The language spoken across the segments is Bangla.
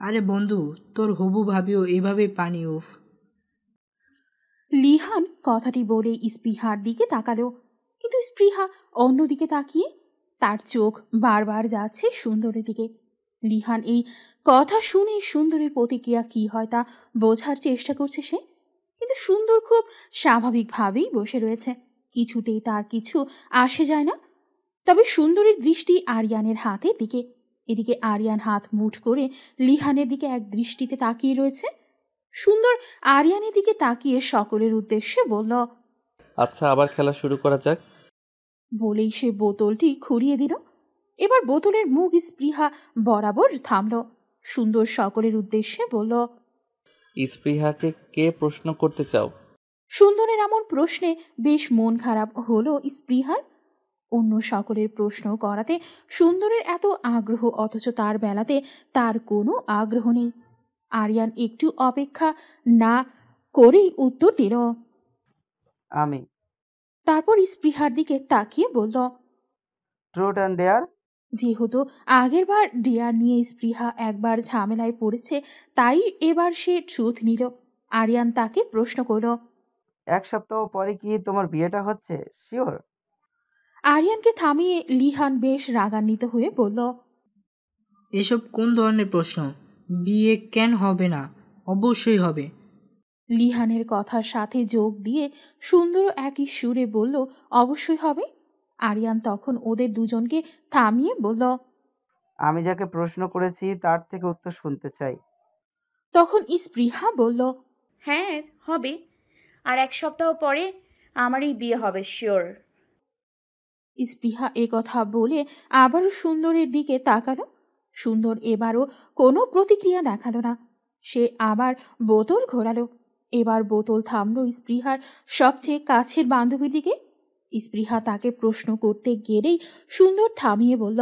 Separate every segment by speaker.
Speaker 1: আরে বন্ধু, তোর হবু ভাবিও এভাবে পানি উফ।
Speaker 2: লিহান কথাটি বলে স্পৃহার দিকে তাকালো, কিন্তু স্পৃহা অন্যদিকে তাকিয়ে তার চোখ বারবার যাচ্ছে সুন্দরের দিকে। লিহান এই কথা শুনে সুন্দরের প্রতিক্রিয়া কি হয় তা বোঝার চেষ্টা করছে সে, কিন্তু সুন্দর খুব স্বাভাবিকভাবেই বসে রয়েছে, কিছুতেই তার কিছু আসে যায় না। তবে সুন্দরীর দৃষ্টি আরিয়ানের হাতের দিকে। এদিকে আরিয়ান হাত মুঠ করে লিহানের দিকে এক দৃষ্টিতে তাকিয়ে রয়েছে। সুন্দর আরিয়ানের দিকে তাকিয়ে সকলের উদ্দেশ্যে বলল,
Speaker 3: আচ্ছা, আবার খেলা শুরু করা যাক।
Speaker 2: বলেই সে বোতলটি খুঁড়িয়ে দিল। এবার বোতলের মুখ স্পৃহা বরাবর থামল। সুন্দর সকলের উদ্দেশ্যে বলল,
Speaker 3: স্পৃহাকে কে প্রশ্ন করতে চাও?
Speaker 2: সুন্দরের এমন প্রশ্নে বেশ মন খারাপ হলো স্পৃহার। অন্য সকলের প্রশ্ন করাতে সুন্দরের এত আগ্রহ, অথচ তার বেলাতে তার কোনো আগ্রহ নেই। আরিয়ান একটু অপেক্ষা না করেই উত্তর দিল।
Speaker 4: আমি।
Speaker 2: তারপর স্পৃহার দিকে তাকিয়ে বলল,
Speaker 4: ট্রুথ অ্যান্ড ডেয়ার।
Speaker 2: যেহেতু আগেরবার ডিয়ার নিয়ে স্পৃহা একবার ঝামেলায় পড়েছে, তাই এবার সে ট্রুথ নিল। আরিয়ান তাকে প্রশ্ন করল।
Speaker 4: 1 সপ্তাহ পরে কি তোমার বিয়েটা হচ্ছে? শিওর?
Speaker 2: আরিয়ানকে থামিয়ে লিহান বেশ রাগান্বিত হয়ে বলল,
Speaker 1: এসব কোন ধরনের প্রশ্ন? বিয়ে কেন হবে না? অবশ্যই হবে।
Speaker 2: লিহানের কথার সাথে যোগ দিয়ে সুন্দর একই সুরে বলল, অবশ্যই হবে। আরিয়ান তখন ওদের দুজনকে থামিয়ে বলল,
Speaker 4: আমি যাকে প্রশ্ন করেছি তার থেকে উত্তর শুনতে চাই।
Speaker 2: তখন স্পৃহা বলল,
Speaker 5: হ্যাঁ হবে, আর 1 সপ্তাহ পরে আমারই বিয়ে হবে, শিওর।
Speaker 2: স্পৃহা কথা বলে আবারও সুন্দরের দিকে তাকালো। সুন্দর এবারও কোনো প্রতিক্রিয়া দেখালো না। সে আবার বোতল ঘোরালো। এবার বোতল থামলো স্পৃহার সবচেয়ে কাছের বান্ধবীর দিকে। স্পৃহা তাকে প্রশ্ন করতে গেলেই সুন্দর থামিয়ে বলল,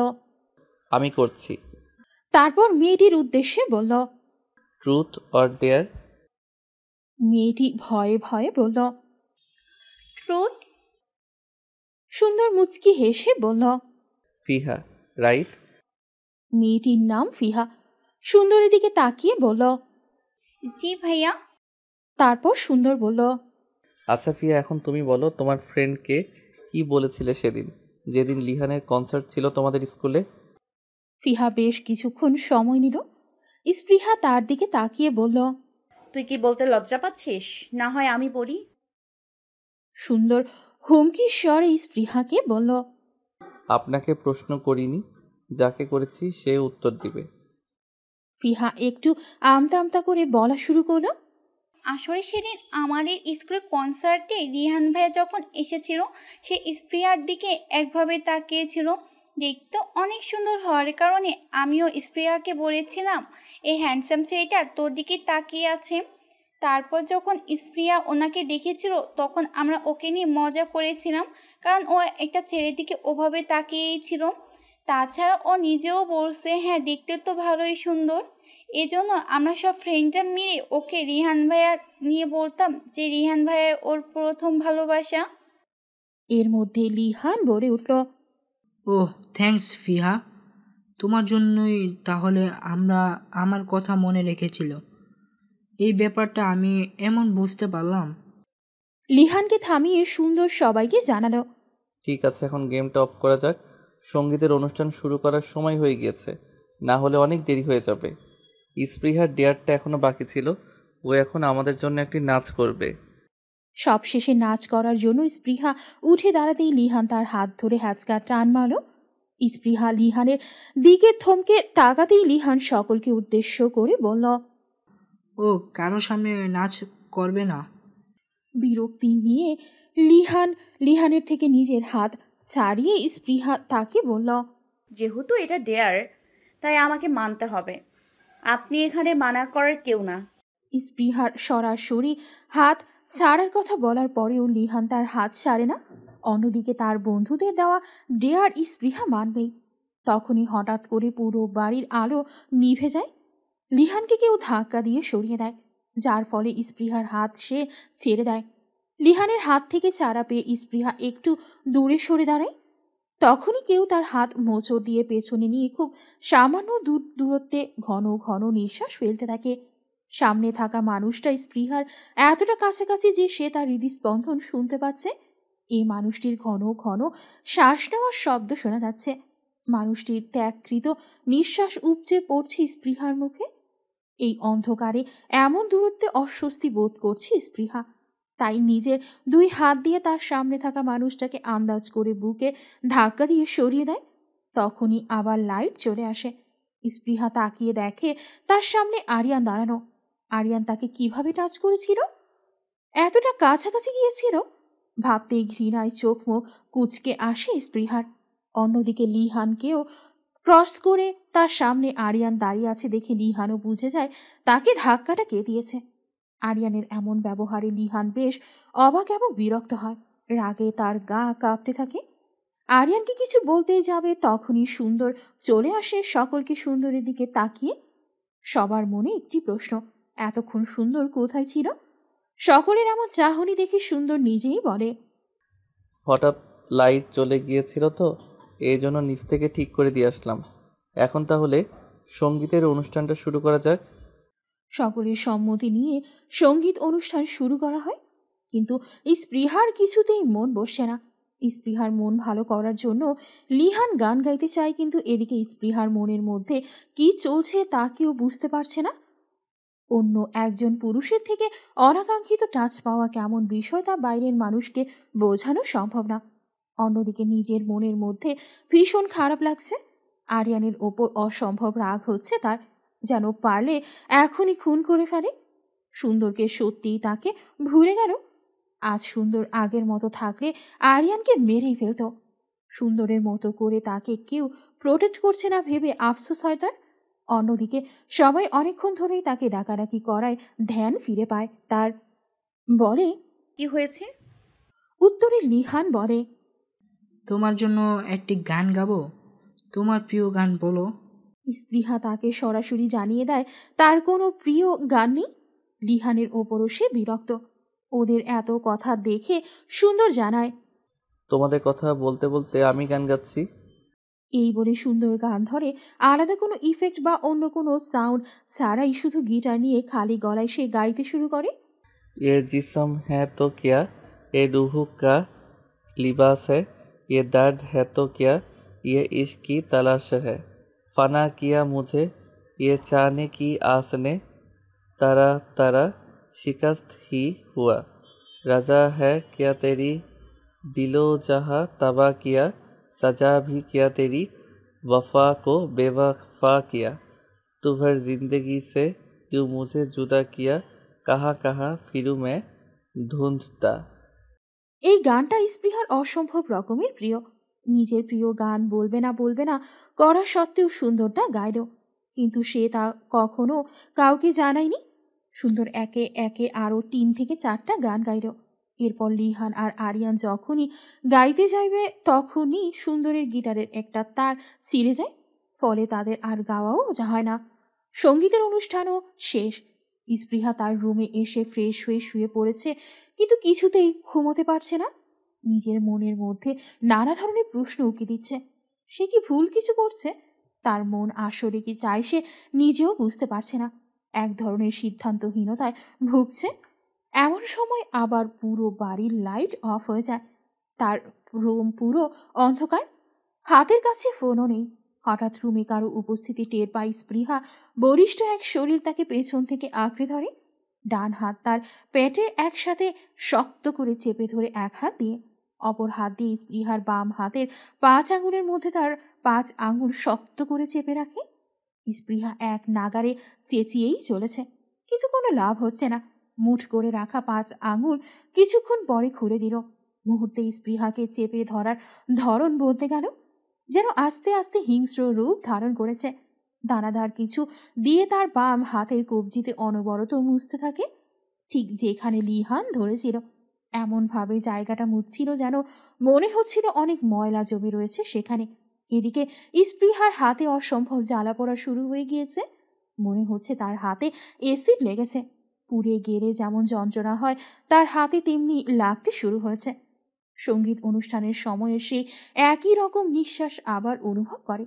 Speaker 3: আমি করছি।
Speaker 2: তারপর মেয়েটির উদ্দেশ্যে বলল।
Speaker 3: Truth or dare?
Speaker 2: মেয়েটি ভয়ে ভয়ে বলল,
Speaker 5: ট্রুথ।
Speaker 2: সুন্দর মুচকি হেসে বলল,
Speaker 3: ফিহা, রাইট?
Speaker 2: মেয়েটির নাম ফিহা। সুন্দরের দিকে তাকিয়ে বলল,
Speaker 5: জি ভাইয়া।
Speaker 2: তারপর সুন্দর বলল,
Speaker 3: আচ্ছা ফিহা, এখন তুমি বলো, তোমার ফ্রেন্ডকে কি বলেছিলে সেদিন, যেদিন লিহানের কনসার্ট ছিল তোমাদের স্কুলে?
Speaker 2: ফিহা বেশ কিছুক্ষণ সময় নিল। স্পৃহা তার দিকে তাকিয়ে বলল,
Speaker 5: তুই কি বলতে লজ্জা পাচ্ছিস? না হয় আমি বলি।
Speaker 2: সুন্দর হুমকির স্বরে স্পৃহাকে বলল,
Speaker 3: আপনাকে প্রশ্ন করিনি, যাকে করেছি সে উত্তর দিবে।
Speaker 2: ফিহা একটু আমতা আমতা করে বলা শুরু করলো,
Speaker 6: আসলে সেদিন আমাদের স্কুলের কনসার্টে রিহান ভাইয়া যখন এসেছিল, সে স্প্রিয়ার দিকে একভাবে তাকিয়েছিল। দেখতে অনেক সুন্দর হওয়ার কারণে আমিও স্প্রিয়াকে বলেছিলাম, এই হ্যান্ডসাম ছেলেটা তোর দিকে তাকিয়ে আছে। তারপর যখন স্প্রিয়া ওনাকে দেখেছিল, তখন আমরা ওকে নিয়ে মজা করেছিলাম, কারণ ও একটা ছেলের দিকে ওভাবে তাকিয়েই ছিল। তাছাড়া ও নিজেও বলছে, হ্যাঁ দেখতে তো ভালোই সুন্দর। এজন্য আমরা সব ফ্রেন্ডরা মিলে ওকে রিহান ভাইয়া নিয়ে বলতাম যে রিহান ভাইয়া ওর প্রথম ভালোবাসা।
Speaker 2: এর মধ্যে লিহান বলে উঠল,
Speaker 1: ওহ থ্যাঙ্কস ফিহা, তোমার জন্যই তাহলে আমার কথা মনে রেখেছিল। এই ব্যাপারটা আমি এমন বুঝতে পারলাম।
Speaker 2: লিহানকে থামিয়ে সুন্দর সবাইকে জানালো,
Speaker 3: ঠিক আছে, এখন গেমটা অফ করা যাক। সঙ্গীতের অনুষ্ঠান শুরু করার সময় হয়ে গিয়েছে, না হলে অনেক দেরি হয়ে যাবে। স্পৃহার ডেয়ারটা এখনো বাকি ছিল, ও এখন আমাদের জন্য একটি নাচ করবে।
Speaker 2: সব শেষে নাচ করার জন্য স্পৃহা উঠে দাঁড়াতেই লিহান তার হাত ধরে হ্যাচকা টান মারল। স্পৃহা লিহানের দিকে থমকে তাকাতেই লিহান সকলকে উদ্দেশ্য করে বলল,
Speaker 1: ও কারো সামনে নাচ করবে না।
Speaker 2: বিরক্তি নিয়ে লিহানের থেকে নিজের হাত ছাড়িয়ে স্পৃহা তাকে বলল,
Speaker 5: যেহেতু এটা ডেয়ার, তাই আমাকে মানতে হবে। আপনি এখানে মানা করার কেউ না।
Speaker 2: স্পৃহার সরাসরি হাত ছাড়ার কথা বলার পরেও লিহান তার হাত ছাড়ে না। অন্যদিকে তার বন্ধুদের দেওয়া ডেয়ার স্পৃহা মানবেই। তখনই হঠাৎ করে পুরো বাড়ির আলো নিভে যায়। লিহানকে কেউ ধাক্কা দিয়ে সরিয়ে দেয়, যার ফলে স্পৃহার হাত সে ছেড়ে দেয়। লিহানের হাত থেকে ছাড়া পেয়ে স্পৃহা একটু দূরে সরে দাঁড়ায়। তখনই কেউ তার হাত মোচড় দিয়ে পেছনে নিয়ে খুব সামান্য দূরত্বে ঘন ঘন নিঃশ্বাস ফেলতে থাকে। সামনে থাকা মানুষটা স্পৃহার এতটা কাছাকাছি যে সে তার হৃদস্পন্দন শুনতে পাচ্ছে। এই মানুষটির ঘন ঘন শ্বাস নেওয়ার শব্দ শোনা যাচ্ছে। মানুষটির ত্যাগকৃত নিঃশ্বাস উপচে পড়ছে স্পৃহার মুখে। এই অন্ধকারে এমন দূরত্বে অস্বস্তি বোধ করছে স্পৃহা। তাই নিজের 2 হাত দিয়ে তার সামনে থাকা মানুষটাকে আন্দাজ করে বুকে ধাক্কা দিয়ে সরিয়ে দেয়। তখনই আবার লাইট চলে আসে। স্পৃহা তাকিয়ে দেখে তার সামনে আরিয়ান দাঁড়ানো। আরিয়ান তাকে কিভাবে টাচ করেছিল, এতটা কাছাকাছি গিয়েছিল, ভাবতেই ঘৃণায় চোখ মুখ কুঁচকে আসে স্পৃহার। অন্যদিকে লিহানকেও ক্রস করে তার সামনে আরিয়ান দাঁড়িয়ে আছে দেখে লিহানও বুঝে যায় তাকে ধাক্কাটা কে দিয়েছে। আরিয়ানের এমন ব্যবহারে লিহান বেশ অবাক এবং বিরক্ত হয়। রাগে তার গা কাঁপতে থাকে। আরিয়ানকে কিছু বলতেই যাবে তখনই সুন্দর চলে আসে সকলকে সুন্দরের দিকে তাকিয়ে। সবার মনে একটি প্রশ্ন, এতক্ষণ সুন্দর কোথায় ছিল? সকলের এমন চাহনি দেখে সুন্দর নিজেই বলে,
Speaker 3: হঠাৎ লাইট চলে গিয়েছিল তো, এই জন্য নিচ থেকে ঠিক করে দিয়ে আসলাম। এখন তাহলে সঙ্গীতের অনুষ্ঠানটা শুরু করা যাক।
Speaker 2: সকলের সম্মতি নিয়ে সঙ্গীত অনুষ্ঠান শুরু করা হয়। কিন্তু স্পৃহার কিছুতেই মন বসছে না। স্পৃহার মন ভালো করার জন্য লিহান গান গাইতে চায়, কিন্তু এদিকে স্পৃহার মনের মধ্যে কি চলছে তা কেউ বুঝতে পারছে না। অন্য একজন পুরুষের থেকে অনাকাঙ্ক্ষিত টাচ পাওয়া কেমন বিষয় তা বাইরের মানুষকে বোঝানো সম্ভব না। অন্যদিকে নিজের মনের মধ্যে ভীষণ খারাপ লাগছে। আরিয়ানের ওপর অসম্ভব রাগ হচ্ছে তার, যেন পারলে এখনই খুন করে ফেলে। সুন্দরকে সত্যিই তাকে ভুলে গেল। আজ সুন্দর আগের মতো থাকলে আরিয়ানকে মেরেই ফেলত। সুন্দরের মতো করে তাকে কেউ প্রোটেক্ট করছে না ভেবে আফসোস হয় তার। অন্যদিকে সবাই অনেকক্ষণ ধরেই তাকে ডাকাডাকি করায় ধ্যান ফিরে পায় তার। বলে,
Speaker 5: কি হয়েছে?
Speaker 2: উত্তরে লিহান বলে,
Speaker 1: তোমার জন্য একটি গান গাবো। তোমার প্রিয় গান বলো।
Speaker 2: স্পৃহা তাকে সরাসরি জানিয়ে দেয় তার কোনো প্রিয় গান নেই। লিহানের ওপরও সে বিরক্ত। ওদের এত কথা দেখে সুন্দর জানায়,
Speaker 3: তোমাদের কথা বলতে বলতে আমি গান গাচ্ছি।
Speaker 2: এই বলে সুন্দর গান ধরে। আলাদা কোনো ইফেক্ট বা অন্য কোনো সাউন্ড ছাড়াই শুধু গিটার নিয়ে খালি গলায় সে গাইতে শুরু করে।
Speaker 3: ये जिस्म है तो क्या, ये रूह का लिबास है, ये दर्द है तो क्या, ये इश्क की तलाश है। फना किया मुझे ये चाहने की आस ने, तरह तरह शिकस्त ही हुआ। रजा है क्या तेरी दिलो जहाँ तबाह किया, सजा भी किया तेरी वफा को बेवफा किया। तू भर जिंदगी से यूँ मुझे जुदा किया, कहाँ कहाँ फिरू मैं ढूंढता।
Speaker 2: এই গানটা স্পৃহার অসম্ভব রকমের প্রিয়। নিজের প্রিয় গান বলবে না করা সত্ত্বেও সুন্দর তা গাইল, কিন্তু সে তা কখনো কাউকে জানায়নি। সুন্দর একে একে আরও 3 থেকে 4টা গান গাইল। এরপর লিহান আর আরিয়ান যখনই গাইতে যাইবে তখনই সুন্দরের গিটারের একটা তার ছিঁড়ে যায়। ফলে তাদের আর গাওয়াও হয় না। সঙ্গীতের অনুষ্ঠানও শেষ। স্পৃহা তার রুমে এসে ফ্রেশ হয়ে শুয়ে পড়েছে, কিন্তু কিছুতেই ঘুমোতে পারছে না। নিজের মনের মধ্যে নানা ধরনের প্রশ্ন উকি দিচ্ছে। সে কি ভুল কিছু করছে? তার মন আসলে কি চায় সে নিজেও বুঝতে পারছে না। এক ধরনের সিদ্ধান্তহীনতায় ভুগছে। এমন সময় আবার পুরো বাড়ির লাইট অফ হয়ে যায়। তার রুম পুরো অন্ধকার। হাতের কাছে ফোনও নেই। হঠাৎ রুমে কারো উপস্থিতি টের পায় স্পৃহা। বলিষ্ঠ এক শরীর তাকে পেছন থেকে আঁকড়ে ধরে। ডান হাত তার পেটে একসাথে শক্ত করে চেপে ধরে এক হাত দিয়ে, অপর হাত দিয়ে স্পৃহার বাম হাতের 5 আঙুলের মধ্যে তার 5 আঙুল শক্ত করে চেপে রাখে। স্পৃহা এক নাগারে চেঁচিয়েই চলেছে, কিন্তু কোনো লাভ হচ্ছে না। মুঠ করে রাখা 5 আঙুল কিছুক্ষণ পরে খুলে দিল। মুহূর্তে স্পৃহাকে চেপে ধরার ধরন বদলে গেল, যেন আস্তে আস্তে হিংস্র রূপ ধারণ করেছে। দানাদার কিছু দিয়ে তার বাম হাতের কবজিতে অনবরত মুছতে থাকে, ঠিক যেখানে লিহান ধরেছিল। এমনভাবে জায়গাটা মুছছিল যেন মনে হচ্ছিল অনেক ময়লা জমে রয়েছে সেখানে। এদিকে স্পৃহার হাতে অসম্ভব জ্বালা পড়া শুরু হয়ে গিয়েছে। মনে হচ্ছে তার হাতে এসিড লেগেছে। পুড়ে গেলে যেমন যন্ত্রণা হয় তার হাতে তেমনি লাগতে শুরু হয়েছে। সঙ্গীত অনুষ্ঠানের সময়ে সে একই রকম নিঃশ্বাস আবার অনুভব করে।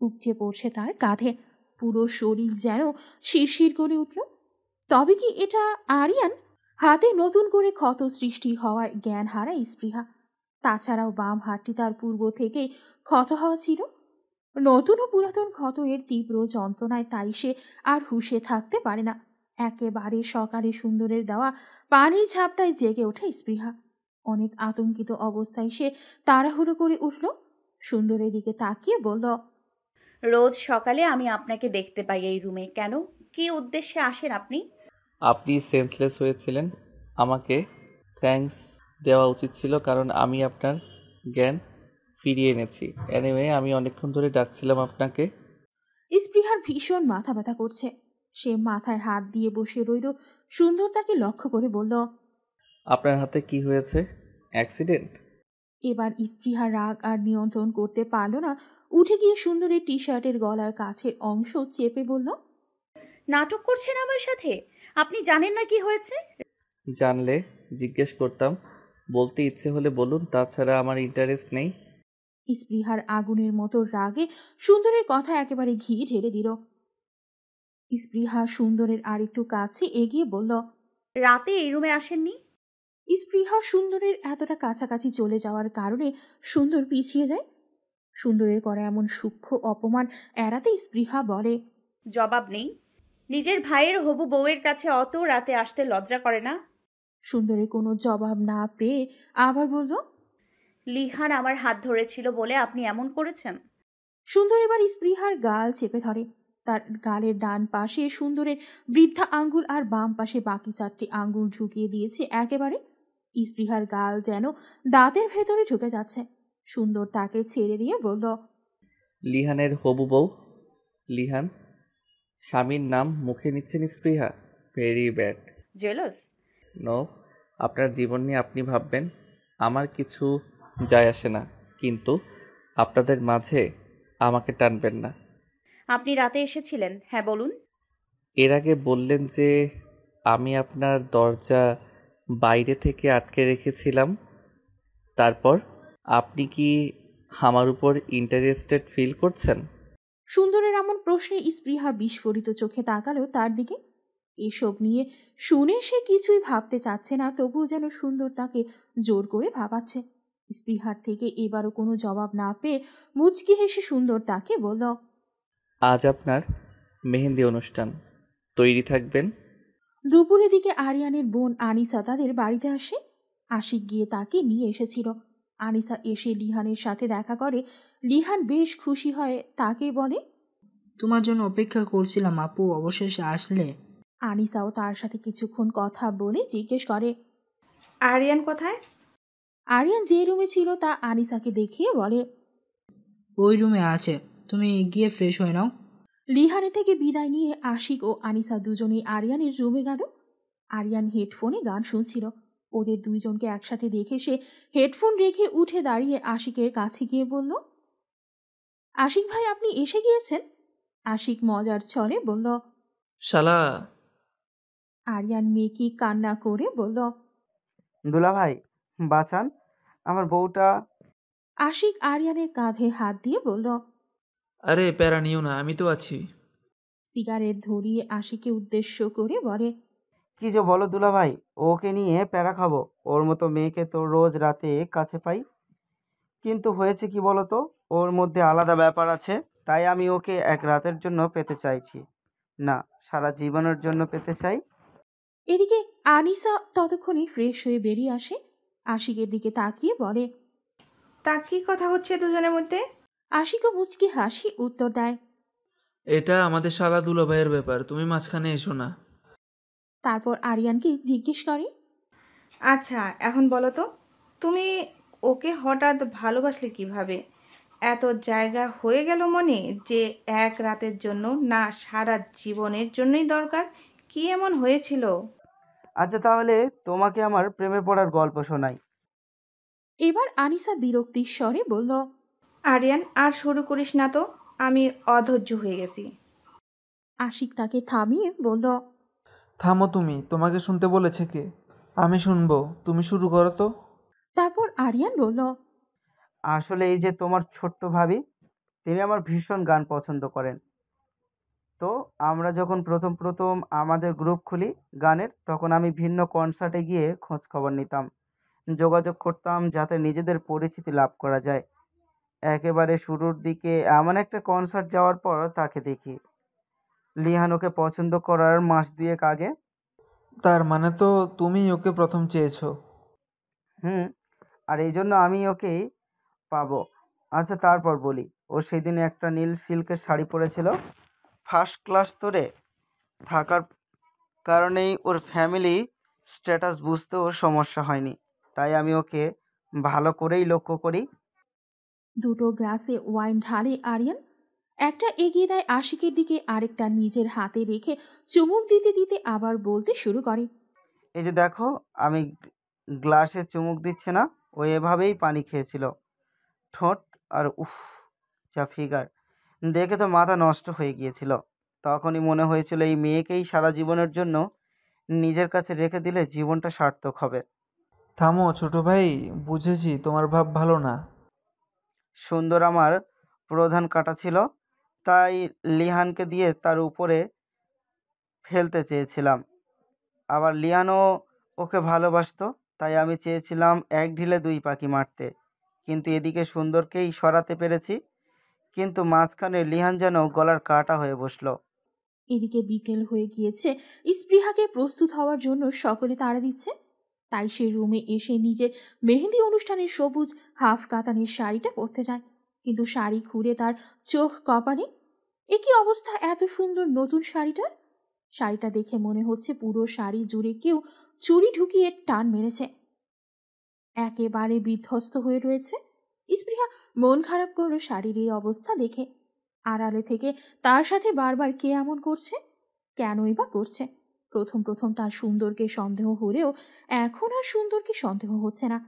Speaker 2: উপচে পড়ছে তার কাঁধে, পুরো শরীর যেন শিরশির করে উঠল। তবে কি এটা আরিয়ান? হাতে নতুন করে ক্ষত সৃষ্টি হওয়ায় জ্ঞান হারায় স্পৃহা। তাছাড়াও বাম হাতটি তার পূর্ব থেকেই ক্ষত হওয়া ছিল। নতুন ও পুরাতন ক্ষত এর তীব্র যন্ত্রণায় তাই সে আর হুঁশে থাকতে পারে না। একেবারে সকালে সুন্দরের দেওয়া পানির ঝাপটায় জেগে ওঠে স্পৃহা। অনেক আতঙ্কিত অবস্থায় সে তাড়াহুড়ো করে উঠল, সুন্দরের দিকে তাকিয়ে বলল,
Speaker 5: রোজ সকালে আমি আপনাকে দেখতে পাই এই রুমে। কেন, কী উদ্দেশ্যে আসেন আপনি?
Speaker 3: আপনি সেন্সলেস হয়েছিলেন, আমাকে থ্যাঙ্কস দেওয়া উচিত ছিল, কারণ আমি আপনার জ্ঞান ফিরিয়ে এনেছি। এনিওয়ে, আমি অনেকক্ষণ ধরে ডাকছিলাম আপনাকে।
Speaker 2: স্পৃহার ভীষণ মাথা ব্যথা করছে। সে মাথায় হাত দিয়ে বসে রইল। সুন্দর তাকে লক্ষ্য করে বলল,
Speaker 3: আপনার হাতে কি হয়েছে? অ্যাক্সিডেন্ট?
Speaker 2: এবার স্পৃহা রাগ আর নিয়ন্ত্রণ করতে পারল না। উঠে গিয়ে সুন্দরের টি শার্টের গলার কাছের অংশ চেপে বলল,
Speaker 5: নাটক করছেন আমার সাথে? আপনি জানেন না কি হয়েছে?
Speaker 3: জানলে জিজ্ঞেস করতাম, বলতে ইচ্ছে হলে বলুন, তাছাড়া আমার ইন্টারেস্ট নেই।
Speaker 2: স্পৃহার আগুনের মতো রাগে সুন্দরের কথা একেবারে ঘি ঢেলে দিল। স্পৃহা সুন্দরের আরেকটু কাছে এগিয়ে বলল,
Speaker 5: রাতে এই রুমে আসেননি?
Speaker 2: স্পৃহা সুন্দরের এতটা কাছাকাছি চলে যাওয়ার কারণে সুন্দর পিছিয়ে যায়। সুন্দরের করা এমন সূক্ষ্ম অপমান এড়াতে স্পৃহা বলে,
Speaker 5: জবাব নেই? নিজের ভাইয়ের হবু বউয়ের কাছে অত রাতে আসতে লজ্জা করে না?
Speaker 2: সুন্দরের কোনো জবাব না পেয়ে আবার বলল,
Speaker 5: লিহান আমার হাত ধরেছিল বলে আপনি এমন করেছেন?
Speaker 2: সুন্দর এবার স্পৃহার গাল চেপে ধরে। তার গালের ডান পাশে সুন্দরের বৃদ্ধা আঙ্গুল আর বাম পাশে বাকি 4টি আঙ্গুল ঢুকিয়ে দিয়েছে একেবারে। স্পৃহার গাল যেন দাঁতের ভেতরে ঢুকে যাচ্ছে। সুন্দর তাকে ছেড়ে দিয়ে বলল,
Speaker 3: লিহানের হবু বউ? লিহান স্বামীর নাম মুখে নিচ্ছেন স্পৃহা? Very bad.
Speaker 5: জেলাস?
Speaker 3: নো, আপনার জীবন নিয়ে আপনি ভাববেন, আমার কিছু যায় আসে না, কিন্তু আপনাদের মাঝে আমাকে টানবেন না।
Speaker 5: আপনি রাতে এসেছিলেন, হ্যাঁ বলুন।
Speaker 3: এর আগে বললেন যে আমি আপনার দরজা বাইরে থেকে আটকে রেখেছিলাম। তারপর আপনি কি আমার উপর ইন্টারেস্টেড ফিল করছেন?
Speaker 2: সুন্দরের এমন প্রশ্নে স্পৃহা বিস্ফোরিত চোখে তাকালো তার দিকে। এসব নিয়ে শুনে সে কিছুই ভাবতে চাচ্ছে না, তবুও যেন সুন্দর তাকে জোর করে ভাবাচ্ছে। স্পৃহার থেকে এবারও কোনো জবাব না পেয়ে মুচকি হেসে সুন্দর তাকে বলল,
Speaker 3: আজ আপনার মেহেন্দি অনুষ্ঠান, তৈরি থাকবেন।
Speaker 2: দুপুরের দিকে আরিয়ানের বোন আনিসা তাদের বাড়িতে আসে। আশিক গিয়ে তাকে নিয়ে এসেছিল। আনিসা এসে লিহানের সাথে দেখা করে। লিহান বেশ খুশি হয়, তাকে বলে,
Speaker 1: তোমার জন্য অপেক্ষা করছিলাম আপু, অবশেষে আসলে।
Speaker 2: আনিসাও তার সাথে কিছুক্ষণ কথা বলে জিজ্ঞেস করে,
Speaker 5: আরিয়ান কোথায়?
Speaker 2: আরিয়ান যে রুমে ছিল তা আনিসাকে দেখিয়ে বলে,
Speaker 1: ওই রুমে আছে, তুমি গিয়ে ফ্রেশ হয়ে নাও।
Speaker 2: লিহানে থেকে বিদায় নিয়ে আশিক ও আনিসা দুজনেই আরিয়ানের রুমে গেল। আরিয়ান হেডফোনে গান শুনছিল। ওদের দুইজনকে একসাথে দেখে সে হেডফোন রেখে উঠে দাঁড়িয়ে আশিকের কাছে গিয়ে বলল, আশিক ভাই, আপনি এসে গিয়েছেন? আশিক মজার ছলে বলল,
Speaker 7: শালা।
Speaker 2: আরিয়ান মেকি কান্না করে বলল,
Speaker 4: দুলা ভাই বাঁচান, আমার বউটা।
Speaker 2: আশিক আরিয়ানের কাঁধে হাত দিয়ে বলল,
Speaker 7: আরে প্যারা নিও না, আমি তো আছি।
Speaker 2: সিগারেট ধরিয়ে আশিককে উদ্দেশ্য করে বলে,
Speaker 4: কি যে বলো দুলা ভাই, ওকে নিয়ে প্যারা খাবো? ওর মতো মেয়েকে তো রোজ রাতে কাছে পাই, কিন্তু হয়েছে কি বলো তো, ওর মধ্যে আলাদা ব্যাপার আছে। তাই আমি ওকে এক রাতের জন্য পেতে চাইছি না, সারা জীবনের জন্য পেতে চাই।
Speaker 2: এদিকে আনিসা ততক্ষণে ফ্রেশ হয়ে বেরিয়ে আসে। আশিকের দিকে তাকিয়ে বলে,
Speaker 8: তা কি কথা হচ্ছে দুজনের মধ্যে?
Speaker 2: আশিকও মুচকি হাসি উত্তর দেয়।
Speaker 7: এটা আমাদের শালা দুলাভাইয়ের ব্যাপার, তুমি মাঝখানে এসো না।
Speaker 2: তারপর আরিয়ানকে জিজ্ঞেস করে,
Speaker 8: আচ্ছা এখন বলো তো, তুমি ওকে হঠাৎ ভালোবাসলে কিভাবে? এত জায়গা হয়ে গেল মনে যে এক রাতের জন্য না, সারা জীবনের জন্যই দরকার? কি এমন হয়েছিল?
Speaker 4: আচ্ছা তাহলে তোমাকে আমার প্রেমে পড়ার গল্প শোনাই।
Speaker 2: এবার আনিসা বিরক্তির স্বরে বলল,
Speaker 8: আরিয়ান আর শুরু করিস না তো, আমি অধৈর্য হয়ে গেছি।
Speaker 2: আশিক তাকে থামিয়ে বলল,
Speaker 7: থামো তুমি, তোমাকে শুনতে বলেছে কে? আমি শুনবো, তুমি শুরু করো তো।
Speaker 2: তারপর আরিয়ান বলল,
Speaker 4: আসলে এই যে তোমার ছোট্ট ভাবি, তিনি আমার ভীষণ গান পছন্দ করেন। তো আমরা যখন প্রথম প্রথম আমাদের গ্রুপ খুলি গানের, তখন আমি ভিন্ন কনসার্টে গিয়ে খোঁজ খবর নিতাম, যোগাযোগ করতাম যাতে নিজেদের পরিচিতি লাভ করা যায়। একেবারে শুরুর দিকে এমন একটা কনসার্ট যাওয়ার পর তাকে দেখি, লিহান ওকে পছন্দ করার মাস দুয়েক আগে।
Speaker 7: তার মানে তো তুমিই ওকে প্রথম চেয়েছো?
Speaker 4: হুম, আর এই জন্য আমি ওকেই পাবো। আচ্ছা তারপর বলি, ও সেদিন একটা নীল সিল্কের শাড়ি পরেছিল। ফার্স্ট ক্লাস তোরে থাকার কারণেই ওর ফ্যামিলি স্ট্যাটাস বুঝতে ওর সমস্যা হয়নি, তাই আমি ওকে ভালো করেই লক্ষ্য করি।
Speaker 2: দুটো গ্লাসে ওয়াইন ঢালে আরিয়ান। একটা এগিয়ে দেয় আশিকের দিকে, আরেকটা নিজের হাতে রেখে চুমুক দিতে দিতে আবার বলতে শুরু করে,
Speaker 4: এই যে দেখো, আমি গ্লাসে চুমুক দিচ্ছে না, ও এভাবেই পানি খেয়েছিল। ঠোঁট আর উফ, যা ফিগার! দেখে তো মাথা নষ্ট হয়ে গিয়েছিল। তখনই মনে হয়েছিল এই মেয়েকেই সারা জীবনের জন্য নিজের কাছে রেখে দিলে জীবনটা সার্থক হবে।
Speaker 7: থামো ছোট ভাই, বুঝেছি তোমার ভাব ভালো না।
Speaker 4: সুন্দর আমার প্রধান কাটা ছিল, তাই লিহানকে দিয়ে তার উপরে ফেলতে চেয়েছিলাম। আবার লিয়ানও ওকে ভালোবাসতো, তাই আমি চেয়েছিলাম এক ঢিলে দুই পাখি মারতে। কিন্তু এদিকে সুন্দরকেই সরাতে পেরেছি, কিন্তু মাঝখানে লিহান যেন গলার কাটা হয়ে বসলো।
Speaker 2: এদিকে বিকেল হয়ে গিয়েছে, স্পৃহাকে প্রস্তুত হওয়ার জন্য সকলে তাড়া দিচ্ছে। তাই সে রুমে এসে নিজের মেহেন্দি অনুষ্ঠানের সবুজ হাফ কাতানের শাড়িটা পরতে যায়, কিন্তু শাড়ি খুলে তার চোখ কপালে। এ কি অবস্থা এত সুন্দর নতুন শাড়িটার! শাড়িটা দেখে মনে হচ্ছে পুরো শাড়ি জুড়ে কেউ চুরি ঢুকিয়ে টান মেরেছে। একেবারে বিধ্বস্ত হয়ে রয়েছে। স্পৃহা মন খারাপ করলো শাড়ির এই অবস্থা দেখে। আড়ালে থেকে তার সাথে বারবার কে এমন করছে, কেনই বা করছে? প্রথম প্রথম তার সুন্দরকে সন্দেহ হলেও এখন আর সুন্দরকে সন্দেহ হচ্ছে না।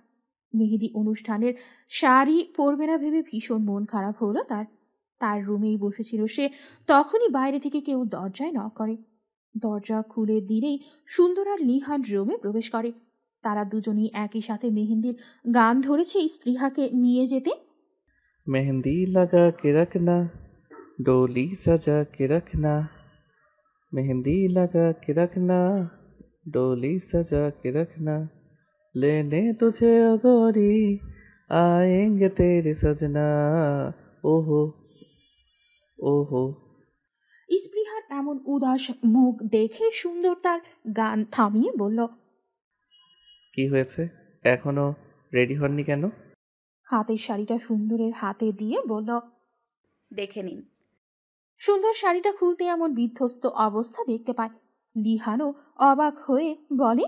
Speaker 2: মেহেদি অনুষ্ঠানের শাড়ি পরবে না ভেবে ভীষণ মন খারাপ হলো তার। তার রুমেই বসেছিল সে, তখনই বাইরে থেকে কেউ দরজায় নক করে। দরজা খুলে দিলেই সুন্দর আর লিহান রুমে প্রবেশ করে। তারা দুজনেই একই সাথে মেহেন্দির গান ধরেছে স্পৃহাকে নিয়ে যেতে।
Speaker 3: मेहंदी लगा के रखना, डोली सजा के रखना, मेहंदी लगा के रखना, डोली सजा के रखना, लेने तुझे ओ गोरी, आएंगे तेरे सजना, ओहो ओहो।
Speaker 2: স্পৃহার এমন উদাস মুখ দেখে সুন্দর তার গান থামিয়ে বলল,
Speaker 3: কি হয়েছে, এখনো রেডি হননি কেন?
Speaker 2: হাতের শাড়িটা সুন্দরের হাতে দিয়ে বলল।
Speaker 5: দেখে নিন।
Speaker 2: সুন্দর শাড়িটা খুলতে এমন বিধ্বস্ত অবস্থা দেখতে পায়। লিহানও অবাক হয়ে বলে।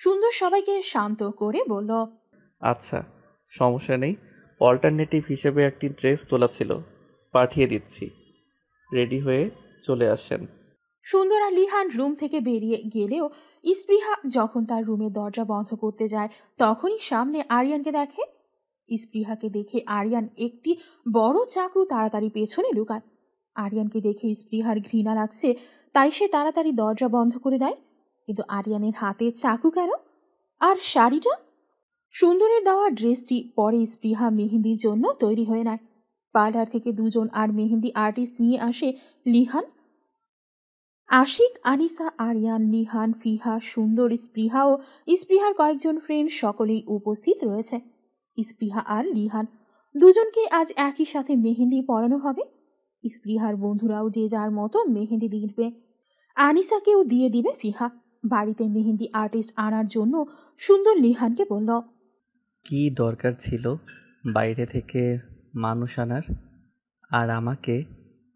Speaker 2: সুন্দর সবাইকে শান্ত করে বলল,
Speaker 3: আচ্ছা, সমস্যা নেই। অল্টারনেটিভ হিসেবে একটি ড্রেস তোলা ছিল, পাঠিয়ে দিচ্ছি। রেডি হয়ে চলে আসেন।
Speaker 2: সুন্দর আর লিহান রুম থেকে বেরিয়ে গেলেও স্পৃহা যখন তার রুমের দরজা বন্ধ করতে যায়, তখনই সামনে আরিয়ানকে দেখে। স্পৃহাকে দেখে আরিয়ান একটি বড় চাকু তাড়াতাড়ি পেছনে লুকায়। আরিয়ানকে দেখে স্পৃহার ঘৃণা লাগছে, তাই সে তাড়াতাড়ি দরজা বন্ধ করে দেয়। কিন্তু আরিয়ানের হাতে চাকু কেন? আর শাড়িটা? সুন্দরের দেওয়া ড্রেসটি পরে স্পৃহা মেহেন্দির জন্য তৈরি হয়ে নেয়। পার্লার থেকে দুজন আর মেহেন্দি আর্টিস্ট নিয়ে আসে লিহান। আশিক, আনিসা, আরিয়ান, লিহান, ফিহা, সুন্দর, স্পৃহা ও স্পৃহার কয়েকজন ফ্রেন্ড সকলেই উপস্থিত রয়েছে। স্পৃহা আর লিহান দুজনকে আজ একই সাথে মেহেন্দি পরানো হবে। স্পৃহার বন্ধুরাও যে যার মতো মেহেন্দি দিবে। আনিসাকেও দিয়ে দিবে ফিহা। বাড়িতে মেহেন্দি আর্টিস্ট আনার জন্য সুন্দর লিহানকে বলল,
Speaker 3: কি দরকার ছিল বাইরে থেকে মানুষ আনার, আর আমাকে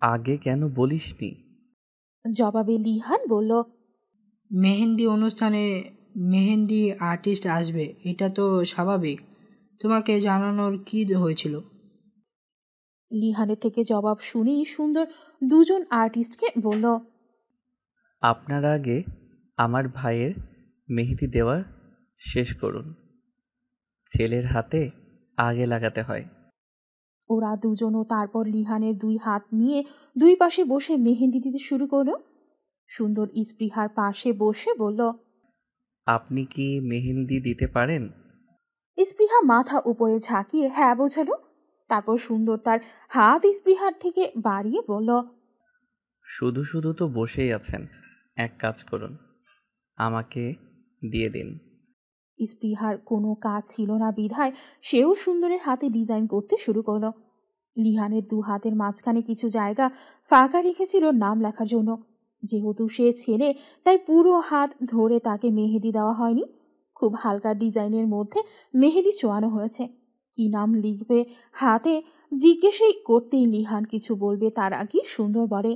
Speaker 3: আগে কেন বলিসনি?
Speaker 2: জবাবে লিহান বলল,
Speaker 1: মেহেন্দি অনুষ্ঠানে মেহেন্দি আর্টিস্ট আসবে, এটা তো স্বাভাবিক। তোমাকে জানানোর কি হয়েছিল?
Speaker 2: লিহানের থেকে জবাব শুনেই সুন্দর দুজন আর্টিস্টকে বলল,
Speaker 3: আপনারা আগে আমার ভাইয়ের মেহেদি দেওয়া শেষ করুন, ছেলের হাতে আগে লাগাতে হয়।
Speaker 2: ওরা দুজনও তারপর লিহানের দুই হাত নিয়ে দুই পাশে বসে মেহেন্দি দিতে শুরু করলো। সুন্দর স্পৃহার পাশে বসে বলল,
Speaker 3: আপনি কি মেহেন্দি দিতে পারেন?
Speaker 2: স্পৃহা মাথা উপরে ঝাঁকিয়ে হ্যাঁ বোঝালো। তারপর সুন্দর তার হাত স্পৃহার থেকে বাড়িয়ে বলল,
Speaker 3: শুধু শুধু তো বসেই আছেন, এক কাজ করুন, আমাকে দিয়ে দিন।
Speaker 2: স্পৃহার কোনো কাজ ছিল না বিধায় সেও সুন্দরের হাতে ডিজাইন করতে শুরু করলো। লিহানের দু হাতের মাঝখানে কিছু জায়গা ফাঁকা রেখেছিল নাম লেখার জন্য। যেহেতু সে ছেলে তাই পুরো হাত ধরে তাকে মেহেদি দেওয়া হয়নি, খুব হালকা ডিজাইনের মধ্যে মেহেদি ছোঁয়ানো হয়েছে। কি নাম লিখবে হাতে জিজ্ঞেসই করতেই লিহান কিছু বলবে তার আগে সুন্দর বলে,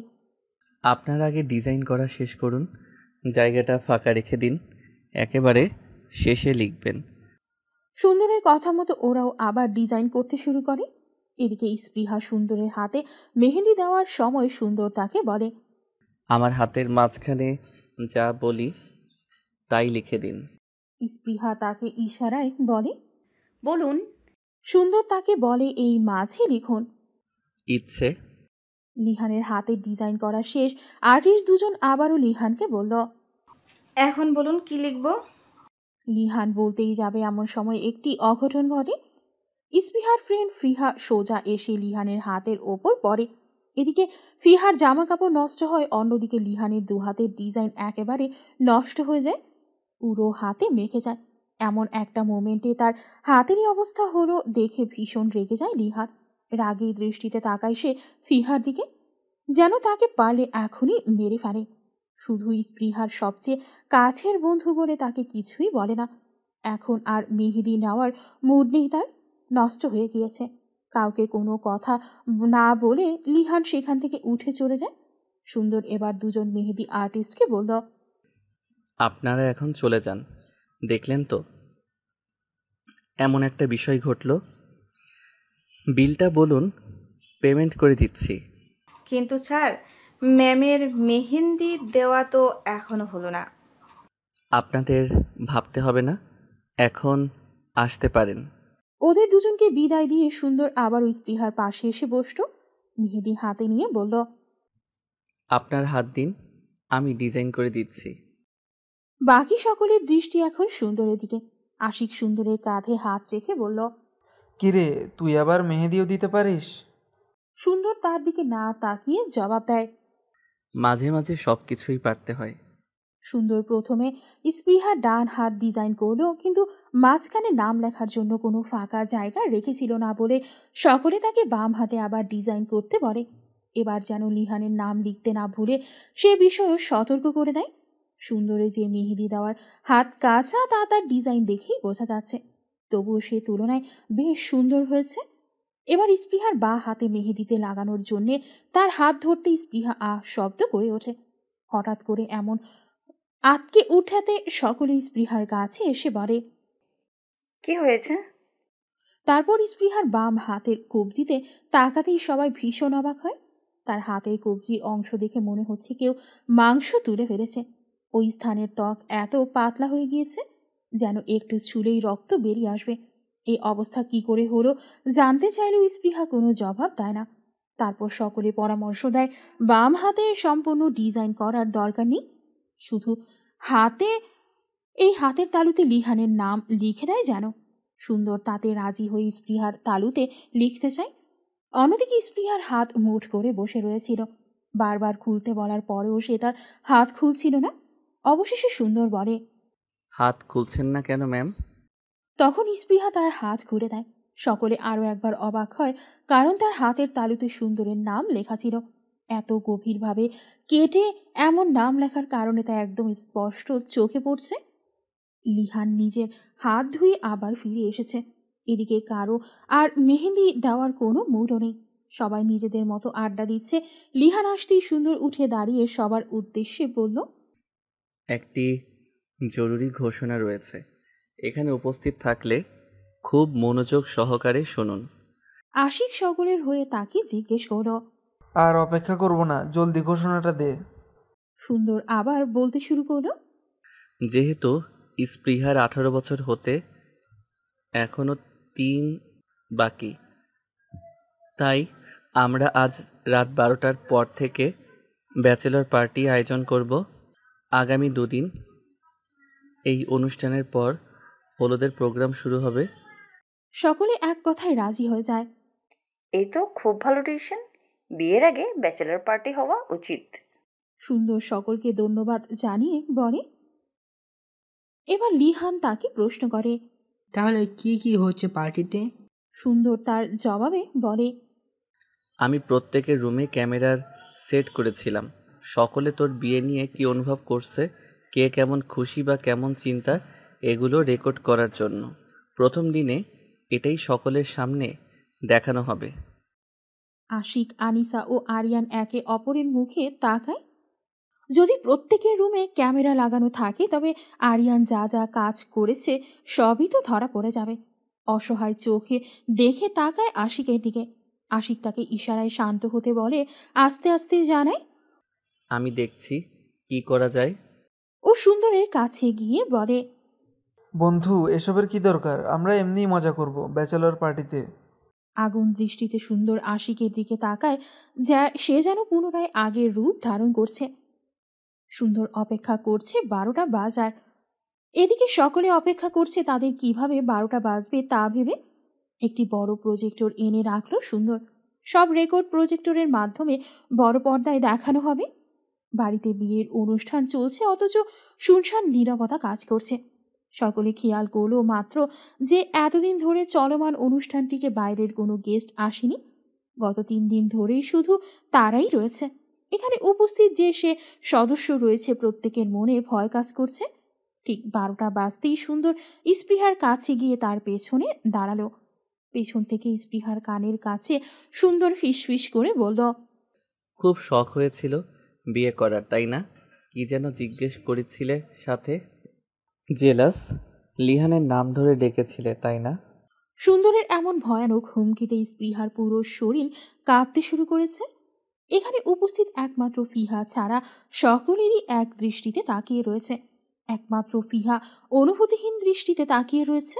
Speaker 3: আপনার আগে ডিজাইন করা শেষ করুন, জায়গাটা ফাঁকা রেখে দিন, একেবারে শেষে লিখবেন।
Speaker 2: সুন্দরের কথা মতো ওরাও আবার ডিজাইন করতে শুরু করে। এদিকে স্পৃহা সুন্দরের হাতে মেহেদি দেওয়ার সময় সুন্দর তাকে বলে,
Speaker 3: আমার হাতের মাঝখানে যা বলি তাই লিখে দিন।
Speaker 2: স্পৃহা তাকে ইশারায় বলে,
Speaker 5: বলুন।
Speaker 2: সুন্দর তাকে বলে, এই মাঝে লিখুন।
Speaker 3: ইচ্ছে।
Speaker 2: লিহানের হাতে ডিজাইন করা শেষ। আর্টিস্ট দুজন আবারও লিহানকে বলল,
Speaker 8: এখন বলুন কি লিখব?
Speaker 2: লিহান বলতেই যাবে এমন সময় একটি অঘটন ঘটে। স্পৃহার ফ্রেন্ড ফিহা সোজা এসে লিহানের হাতের ওপর পড়ে। এদিকে ফিহার জামা কাপড় নষ্ট হয়, অন্যদিকে লিহানের দু হাতের ডিজাইন একেবারে নষ্ট হয়ে যায়, পুরো হাতে মেখে যায়। এমন একটা মোমেন্টে তার হাতেরই অবস্থা হলো দেখে ভীষণ রেগে যায় লিহান। রাগী দৃষ্টিতে তাকায় সে ফিহার দিকে, যেন তাকে পারলে এখনই মেরে ফেলে। শুধু স্পৃহার সবচেয়ে কাছের বন্ধু বলে তাকে কিছুই বলে না। এখন আর মেহেদি নেওয়ার মুড নেই তার, নষ্ট হয়ে গিয়েছে। কাউকে কোনো কথা না বলে লিহান সেখান থেকে উঠে চলে যায়। সুন্দর এবার দুজন মেহেদি আর্টিস্টকে বলল,
Speaker 3: আপনারা এখন চলে যান। দেখলেন তো এমন একটা বিষয় ঘটল, বিলটা বলুন, পেমেন্ট করে দিচ্ছি।
Speaker 8: কিন্তু স্যার, ম্যামের মেহেন্দি দেওয়া তো এখনো হলো না।
Speaker 3: আপনাদের ভাবতে হবে না, এখন আসতে পারেন।
Speaker 2: ওদের দুজনকে বিদায় দিয়ে সুন্দর আবারও স্পৃহার পাশে এসে বসল। মেহেদি হাতে নিয়ে বলল,
Speaker 3: আপনার হাত দিন, আমি ডিজাইন করে দিচ্ছি।
Speaker 2: বাকি সকলের দৃষ্টি এখন সুন্দরের দিকে। আশিক সুন্দরের কাঁধে হাত রেখে বলল,
Speaker 7: কিরে, তুই আবার মেহেদিও দিতে পারিস?
Speaker 2: সুন্দর তার দিকে না তাকিয়ে জবাব দেয়,
Speaker 3: মাঝে মাঝে সব কিছুই পারতে হয়।
Speaker 2: সুন্দর প্রথমে স্পৃহার ডান হাত ডিজাইন করলো, কিন্তু মাঝখানে নাম লেখার জন্য কোনো ফাঁকা জায়গা রেখেছিল না বলে সকলে তাকে বাম হাতে আবার ডিজাইন করতে বলে। এবার যেন লিহানের নাম লিখতে না ভুলে সে বিষয়েও সতর্ক করে দেয়। সুন্দরের যে মেহেদি দেওয়ার হাত কাঁচা তা তার ডিজাইন দেখেই বোঝা যাচ্ছে, তবুও সে তুলনায় বেশ সুন্দর হয়েছে। এবার স্পৃহার বাঁ হাতে মেহেদিতে লাগানোর জন্যে তার হাত ধরতে স্পৃহা আহ শব্দ করে ওঠে। হঠাৎ করে এমন আতকে উঠাতে সকলে স্পৃহার কাছে এসে বলে,
Speaker 5: কি হয়েছে?
Speaker 2: তারপর স্পৃহার বাম হাতের কবজিতে তাকাতেই সবাই ভীষণ অবাক হয়। তার হাতের কবজির অংশ দেখে মনে হচ্ছে কেউ মাংস তুলে ফেলেছে। ওই স্থানের ত্বক এত পাতলা হয়ে গিয়েছে যেন একটু ছুলেই রক্ত বেরিয়ে আসবে। এই অবস্থা কি করে হলো জানতে চাইলেও স্পৃহা কোনো জবাব দেয় না। তারপর সকলে পরামর্শ দেয় বাম হাতে সম্পূর্ণ ডিজাইন করার দরকার নেই, শুধু হাতের তালুতে লিহানের নাম লিখে দেয় যেন। সুন্দর তাতে রাজি হয়ে স্পৃহার তালুতে লিখতে চায়। অন্যদিকে স্পৃহার হাত মুঠ করে বসে রয়েছিল। বারবার খুলতে বলার পরেও সে তার হাত খুলছিল না। অবশেষে সুন্দর বলে,
Speaker 3: হাত খুলছেন না কেন ম্যাম?
Speaker 2: তখন স্পৃহা তার হাত খুলে দেয়। সকলে আরও একবার অবাক হয়, কারণ তার হাতের তালুতে সুন্দরের নাম লেখা ছিল। এত গভীরভাবে কেটে এমন নাম লেখার কারণে তা একদম স্পষ্ট চোখে পড়ছে। লিহান নিজের হাত ধুয়ে আবার ফিরে এসেছে। এদিকে কারো আর মেহেদি দেওয়ার কোনো মুডও নেই। সবাই নিজেদের মতো আড্ডা দিচ্ছে। লিহান আসতেই সুন্দর উঠে দাঁড়িয়ে সবার উদ্দেশ্যে বলল,
Speaker 3: একটি জরুরি ঘোষণা রয়েছে, এখানে উপস্থিত থাকলে খুব মনোযোগ সহকারে শুনুন।
Speaker 2: আশিক সকলের হয়ে তাকে জিজ্ঞেস করল,
Speaker 7: আর অপেক্ষা করব না, জলদি ঘোষণাটা দে।
Speaker 2: সুন্দর আবার বলতে শুরু করলো,
Speaker 3: যেহেতু স্পৃহার 18 বছর হতে এখনও 3 বাকি, তাই আমরা আজ রাত 12টার পর থেকে ব্যাচেলর পার্টি আয়োজন করব। আগামী 2 দিন এই অনুষ্ঠানের পর হলুদের প্রোগ্রাম শুরু হবে।
Speaker 2: সকলে এক কথায় রাজি হয়ে যায়।
Speaker 9: এই তো খুব ভালো ডিসিশন। বিয়ের আগে ব্যাচেলর পার্টি হওয়া উচিত।
Speaker 2: সুন্দর সকলকে ধন্যবাদ জানিয়ে বলে। এবার লিহান তাকে প্রশ্ন করে।
Speaker 1: তাহলে কি কি হচ্ছে পার্টিতে?
Speaker 2: সুন্দর তার জবাবে বলে,
Speaker 3: আমি প্রত্যেকের রুমে ক্যামেরার সেট করেছিলাম। সকলে তোর বিয়ে নিয়ে কি অনুভব করছে, কে কেমন খুশি বা কেমন চিন্তা, এগুলো রেকর্ড করার জন্য। প্রথম দিনে এটাই সকলের সামনে দেখানো হবে।
Speaker 2: আশিক, আনিসা ও আরিয়ান একে অপরের মুখে তাকায়। যদি প্রত্যেকের রুমে ক্যামেরা লাগানো থাকে তবে আরিয়ান যা যা কাজ করেছে সবই তো ধরা পড়ে যাবে। অসহায় চোখে দেখে তাকায় আশিকের দিকে। আশিক তাকে ইশারায় শান্ত হতে বলে, আস্তে আস্তে জানায়।
Speaker 3: আমি দেখছি কি করা যায়।
Speaker 2: ও সুন্দরের কাছে গিয়ে বলে,
Speaker 10: বন্ধু, এসবের কি দরকার? আমরা এমনিই মজা করব ব্যাচেলর পার্টিতে।
Speaker 2: আগুন দৃষ্টিতে সুন্দর আশিকের দিকে তাকায়, যা সে যেন পুনরায় আগের রূপ ধারণ করছে। সুন্দর অপেক্ষা করছে 12টা বাজার। এদিকে সকলে অপেক্ষা করছে তাদের কিভাবে 12টা বাজবে তা ভেবে। একটি বড় প্রজেক্টর এনে রাখলো সুন্দর। সব রেকর্ড প্রজেক্টরের মাধ্যমে বড় পর্দায় দেখানো হবে। বাড়িতে বিয়ের অনুষ্ঠান চলছে, অথচ শুনশান নীরবতা কাজ করছে। সকলে খেয়াল করলো মাত্র যে এতদিন ধরে চলমান অনুষ্ঠানটিকে বাইরের কোনো গেস্ট আসেনি। গত 3 দিন ধরেই শুধু তারাই রয়েছে। এখানে উপস্থিত যে সে সদস্য রয়েছে প্রত্যেকের মনে ভয় কাজ করছে। ঠিক 12টা বাজতেই সুন্দর স্পৃহার কাছে গিয়ে তার পেছনে দাঁড়ালো। পেছন থেকে স্পৃহার কানের কাছে সুন্দর ফিসফিস করে বলল,
Speaker 3: খুব শখ হয়েছিল বিয়ে করার, তাই না? কি যেন জিজ্ঞেস করেছিলে সাথে? জেলাস? লিহানের নাম ধরে ডেকেছিলে, তাই না?
Speaker 2: সুন্দরের এমন ভয়ানক হুমকিতে স্পৃহার পুরো শরীর কাঁপতে শুরু করেছে। এখানে উপস্থিত একমাত্র ফিহা ছাড়া সকলেরই এক দৃষ্টিতে তাকিয়ে রয়েছে। একমাত্র ফিহা অনুভূতিহীন দৃষ্টিতে তাকিয়ে রয়েছে।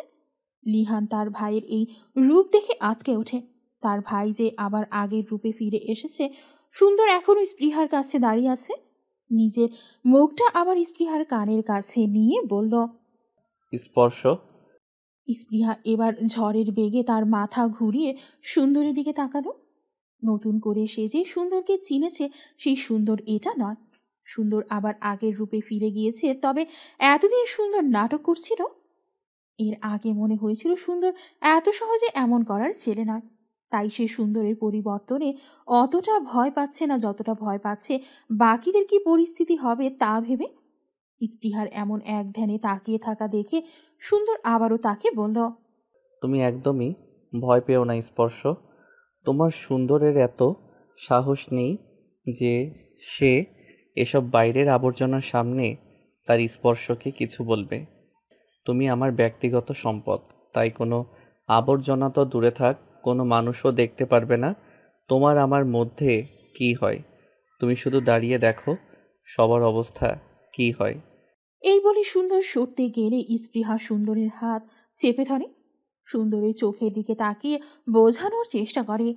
Speaker 2: লিহান তার ভাইয়ের এই রূপ দেখে আটকে ওঠে। তার ভাই যে আবার আগের রূপে ফিরে এসেছে। সুন্দর এখনো স্পৃহার কাছে দাঁড়িয়ে আছে। নিজের মুখটা আবার স্পৃহার কানের কাছে নিয়ে বলল,
Speaker 3: স্পর্শ।
Speaker 2: স্পৃহা এবার ঝড়ের বেগে তার মাথা ঘুরিয়ে সুন্দরের দিকে তাকালো। নতুন করে সে যে সুন্দরকে চিনেছে সেই সুন্দর এটা নয়। সুন্দর আবার আগের রূপে ফিরে গিয়েছে, তবে এতদিন সুন্দর নাটক করছিল। এর আগে মনে হয়েছিল সুন্দর এত সহজে এমন করার ছেলে নয়। তাই সে সুন্দরের পরিবর্তনে অতটা ভয় পাচ্ছে না যতটা ভয় পাচ্ছে বাকিদের কি পরিস্থিতি হবে তা ভেবে। স্পৃহার এমন এক ধ্যানে তাকিয়ে থাকা দেখে সুন্দর আবারও তাকে বলল,
Speaker 3: তুমি একদমই ভয় পেও না স্পর্শ। তোমার সুন্দরের এত সাহস নেই যে সে এসব বাইরের আবর্জনার সামনে তার স্পর্শকে কিছু বলবে। তুমি আমার ব্যক্তিগত সম্পদ, তাই কোনো আবর্জনা তো দূরে থাক, কোনো মানুষও দেখতে পারবে না তোমার আমার মধ্যে কি হয়। তুমি শুধু দাঁড়িয়ে দেখো সবার অবস্থা কি হয়।
Speaker 2: এই বলে সুন্দর সরতে গেলে স্পৃহা সুন্দরের হাত চেপে ধরে। সুন্দরের চোখের দিকে তাকিয়ে বোঝানোর চেষ্টা করে,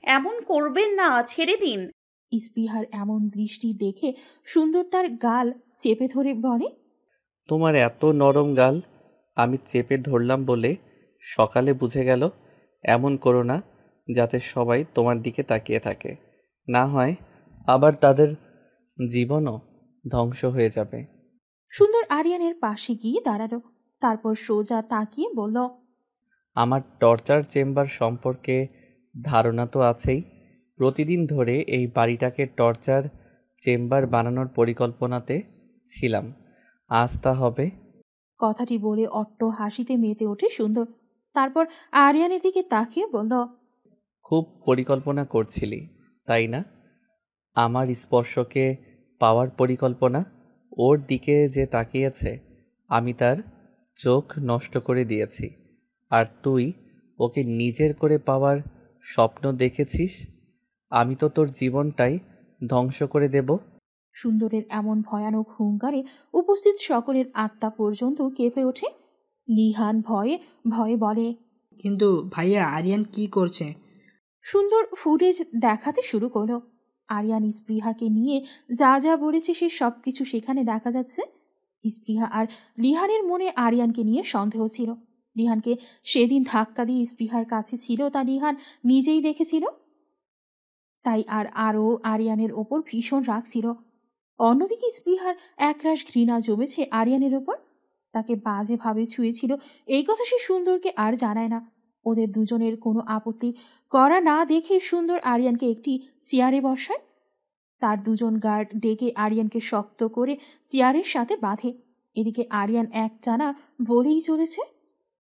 Speaker 5: এমন করবেন না, ছেড়ে দিন।
Speaker 2: স্পৃহার এমন দৃষ্টি দেখে সুন্দর তার গাল চেপে ধরে বলে,
Speaker 3: তোমার এত নরম গাল আমি চেপে ধরলাম বলে সকালে বুঝে গেল। এমন করো না যাতে সবাই তোমার দিকে তাকিয়ে থাকে, না হয় আবার তাদের জীবনও ধ্বংস হয়ে যাবে।
Speaker 2: সুন্দর আরিয়ানের পাশে গিয়ে দাঁড়ালো। তারপর সোজা তাকিয়ে বলল,
Speaker 3: আমার টর্চার চেম্বার সম্পর্কে ধারণা তো আছেই। প্রতিদিন ধরে এই বাড়িটাকে টর্চার চেম্বার বানানোর পরিকল্পনাতে ছিলাম। আজ তা হবে।
Speaker 2: কথাটি বলে অট্ট হাসিতে মেতে ওঠে সুন্দর। তারপর আরিয়ানের দিকে তাকিয়ে বলল,
Speaker 3: খুব পরিকল্পনা করছিলি, তাই না? আমার স্পর্শকে পাওয়ার পরিকল্পনা। ওর দিকে যে তাকিয়েছে আমি তার চোখ নষ্ট করে দিয়েছি, আর তুই ওকে নিজের করে পাওয়ার স্বপ্ন দেখেছিস। আমি তো তোর জীবনটাই ধ্বংস করে দেব।
Speaker 2: সুন্দরের এমন ভয়ানক হুঙ্কারে উপস্থিত সকলের আত্মা পর্যন্ত কেঁপে ওঠে। লিহান ভয়ে ভয়ে বলে,
Speaker 1: কিন্তু ভাইয়া, আরিয়ান কি করছে?
Speaker 2: সুন্দর ফুটেজ দেখাতে শুরু করলো। আরিয়ান স্পৃহাকে নিয়ে যা যা বলেছে সে সব কিছু সেখানে দেখা যাচ্ছে। স্পৃহা আর লিহানের মনে আরিয়ানকে নিয়ে সন্দেহ ছিল। রিহানকে সেদিন ধাক্কা দিয়ে স্পৃহার কাছে ছিল তা রিহান নিজেই দেখেছিল, তাই আরও আরিয়ানের ওপর ভীষণ রাগ ছিল। অন্যদিকে স্পৃহার একরাশ ঘৃণা জমেছে আরিয়ানের ওপর। তাকে বাজেভাবে ছুঁয়েছিল এই কথা সে সুন্দরকে আর জানায় না। ওদের দুজনের কোনো আপত্তি করা না দেখে সুন্দর আরিয়ানকে একটি চেয়ারে বসায়। তার দুজন গার্ড ডেকে আরিয়ানকে শক্ত করে চেয়ারের সাথে বাঁধে। এদিকে আরিয়ান একটানা বলেই চলেছে,